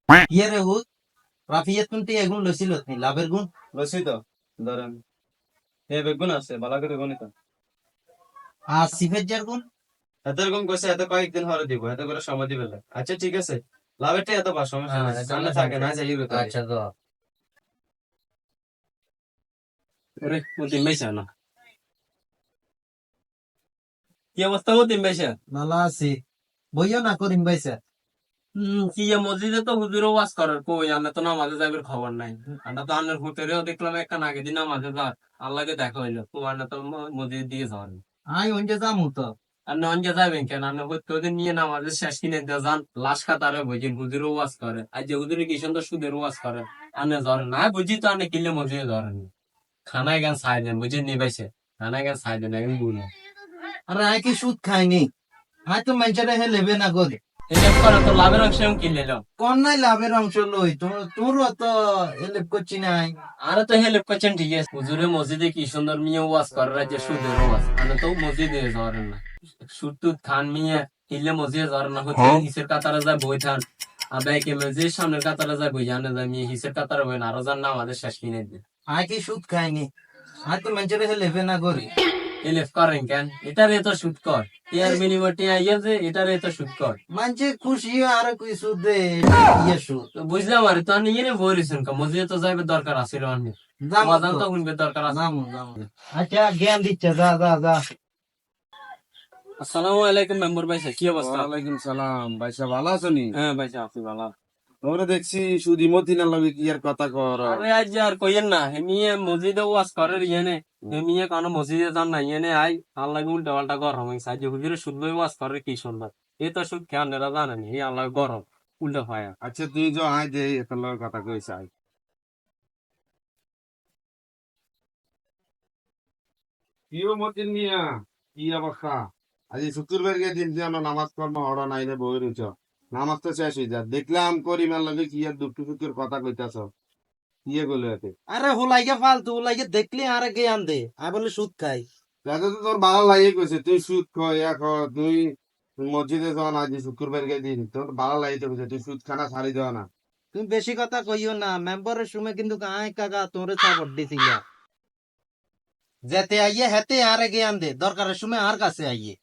ইয়ে রে হুত রাফিয়াত কোনটি এগুন লইছিল নি লাভের গুণ লসি তো ধরেন বেগুন আছে ভালো করে গণিত আর সিফের যার গুণ এত এরকম কইছে এত কয়েকদিন হরে দিব এত করে সময় দিবে না। আচ্ছা ঠিক আছে লাভেরটা এত পাস সমস্যা নেই সামনে থাকে না যাই আচ্ছা তো আরে মতিন বেশা না কি অবস্থা মতিন বেশা ভালো আছি বইও না করিম বাইসা কি যে মসজিদে তো হুজুরও ওয়াজ করার কই আমরা তো নামাজে যাবের খবর নাই আমরা তো আন্নার হুতেরেও দেখলাম একটা নাগে দিন নামাজে যা আল্লাহকে দেখা হইলো তোমার না তো মসজিদ দিয়ে যাওয়ার আই ওইটা যামু তো আর নঞ্জা যাবেন কেন আপনি হইতে ওদের নিয়ে নামাজের শেষ কিনে দিয়ে যান লাশ কাতারে বুঝি হুজুরও ওয়াজ করে আর যে হুজুরে কি সুন্দর সুদের ওয়াজ করে আনে ধরেন না বুঝি তো আনে কিনলে মসজিদে ধরেন খানায় গান ছাই দেন বুঝি নিবাইছে খানায় গান ছাই দেন একদম বুঝলেন আরে আই কি সুদ খাইনি আই তো মানুষের হে লেবে না করে এটা করে তো লাভের অংশ কিনলে লো কোন নাই লাভের অংশ লই তোর অত হেল্প করছি নাই আরে তো হেল্প করছেন ঠিক আছে হুজুরে মসজিদে কি সুন্দর মিয়া ওয়াজ করে রাজ্যে সুদের ওয়াজ আনে তো মসজিদে ধরেন না সুদ টুদ খান মিয়া কিনলে মসজিদে ধরেন না হচ্ছে হিসের কাতারে যায় বই থান আর ব্যাকে মসজিদের সামনের কাতারে যায় বই জানে যায় মিয়া হিসের কাতারে বই না আরো যান না আমাদের শেষ কিনে দিন আই কি সুদ খাইনি আই তো মানুষের হে লেবে না করে এলেফ করেন কেন এটার এত সুদ কর টিয়ার বিনিময় টিয়া ইয়ে এটার এত সুদ কর মানুষে খুশি আর কই সুদ দে ইয়ে সুদ তো বুঝলাম আর তো আপনি ইয়ে বলেছেন কা মসজিদে তো যাইবে দরকার আছে অনেক যামু মাজান তো তো শুনবে দরকার আছে যামু যামু আচ্ছা জ্ঞান দিচ্ছে যা যা যা আসসালামু আলাইকুম মেম্বার ভাই কি অবস্থা ওয়ালাইকুম সালাম ভাইসা ভালো আছো নি হ্যাঁ ভাই আপনি ভালো তোমরা দেখছি শুধু মতিনার লগে কি আর কথা কর আরে আজ আর কইেন না হেমিয়ে মসজিদে ওয়াজ করে ইয়েনে হেমিয়ে কোন মসজিদে যান না ইয়েনে আই আল্লাহ উল্টা পাল্টা গরম হইছে আজ হুজুরে শুদ্ধ ওয়াজ করে কি সুন্দর এ তো সুদ খেয়াল নেরা জানেনি এই আল্লাহ গরম উল্টা ফায়া আচ্ছা তুই যে আয় দে এত লগে কথা কইছ আয় কি ও মতিন মিয়া কি অবস্থা আজ শুক্রবার গে দিন যে আমরা নামাজ কর্ম হড় নাই রে বই রইছ নামাজ তো শেষ হয়ে যা দেখলাম করিমার লগে কি আর দুঃখ সুখের কথা কইতাছ কি গেল এতে আরে হুলাইকে ফালতু হুলাইকে দেখলি আর জ্ঞান দে আই বলে সুদ খাই যাতে তো তোর ভালো লাগে কইছে তুই সুদ খয় তুই মসজিদে যাওয়া না যে শুক্রবার গে দিন তোর ভালো লাগিতে কইছে তুই সুদ খানা ছাড়ি দেওয়া না তুমি বেশি কথা কইও না মেম্বারের সময় কিন্তু আয় কাকা তোরে সাপোর্ট দিছিল যেতে আইয়ে হেতে আর জ্ঞান দে দরকারের সময় আর কাছে আইয়ে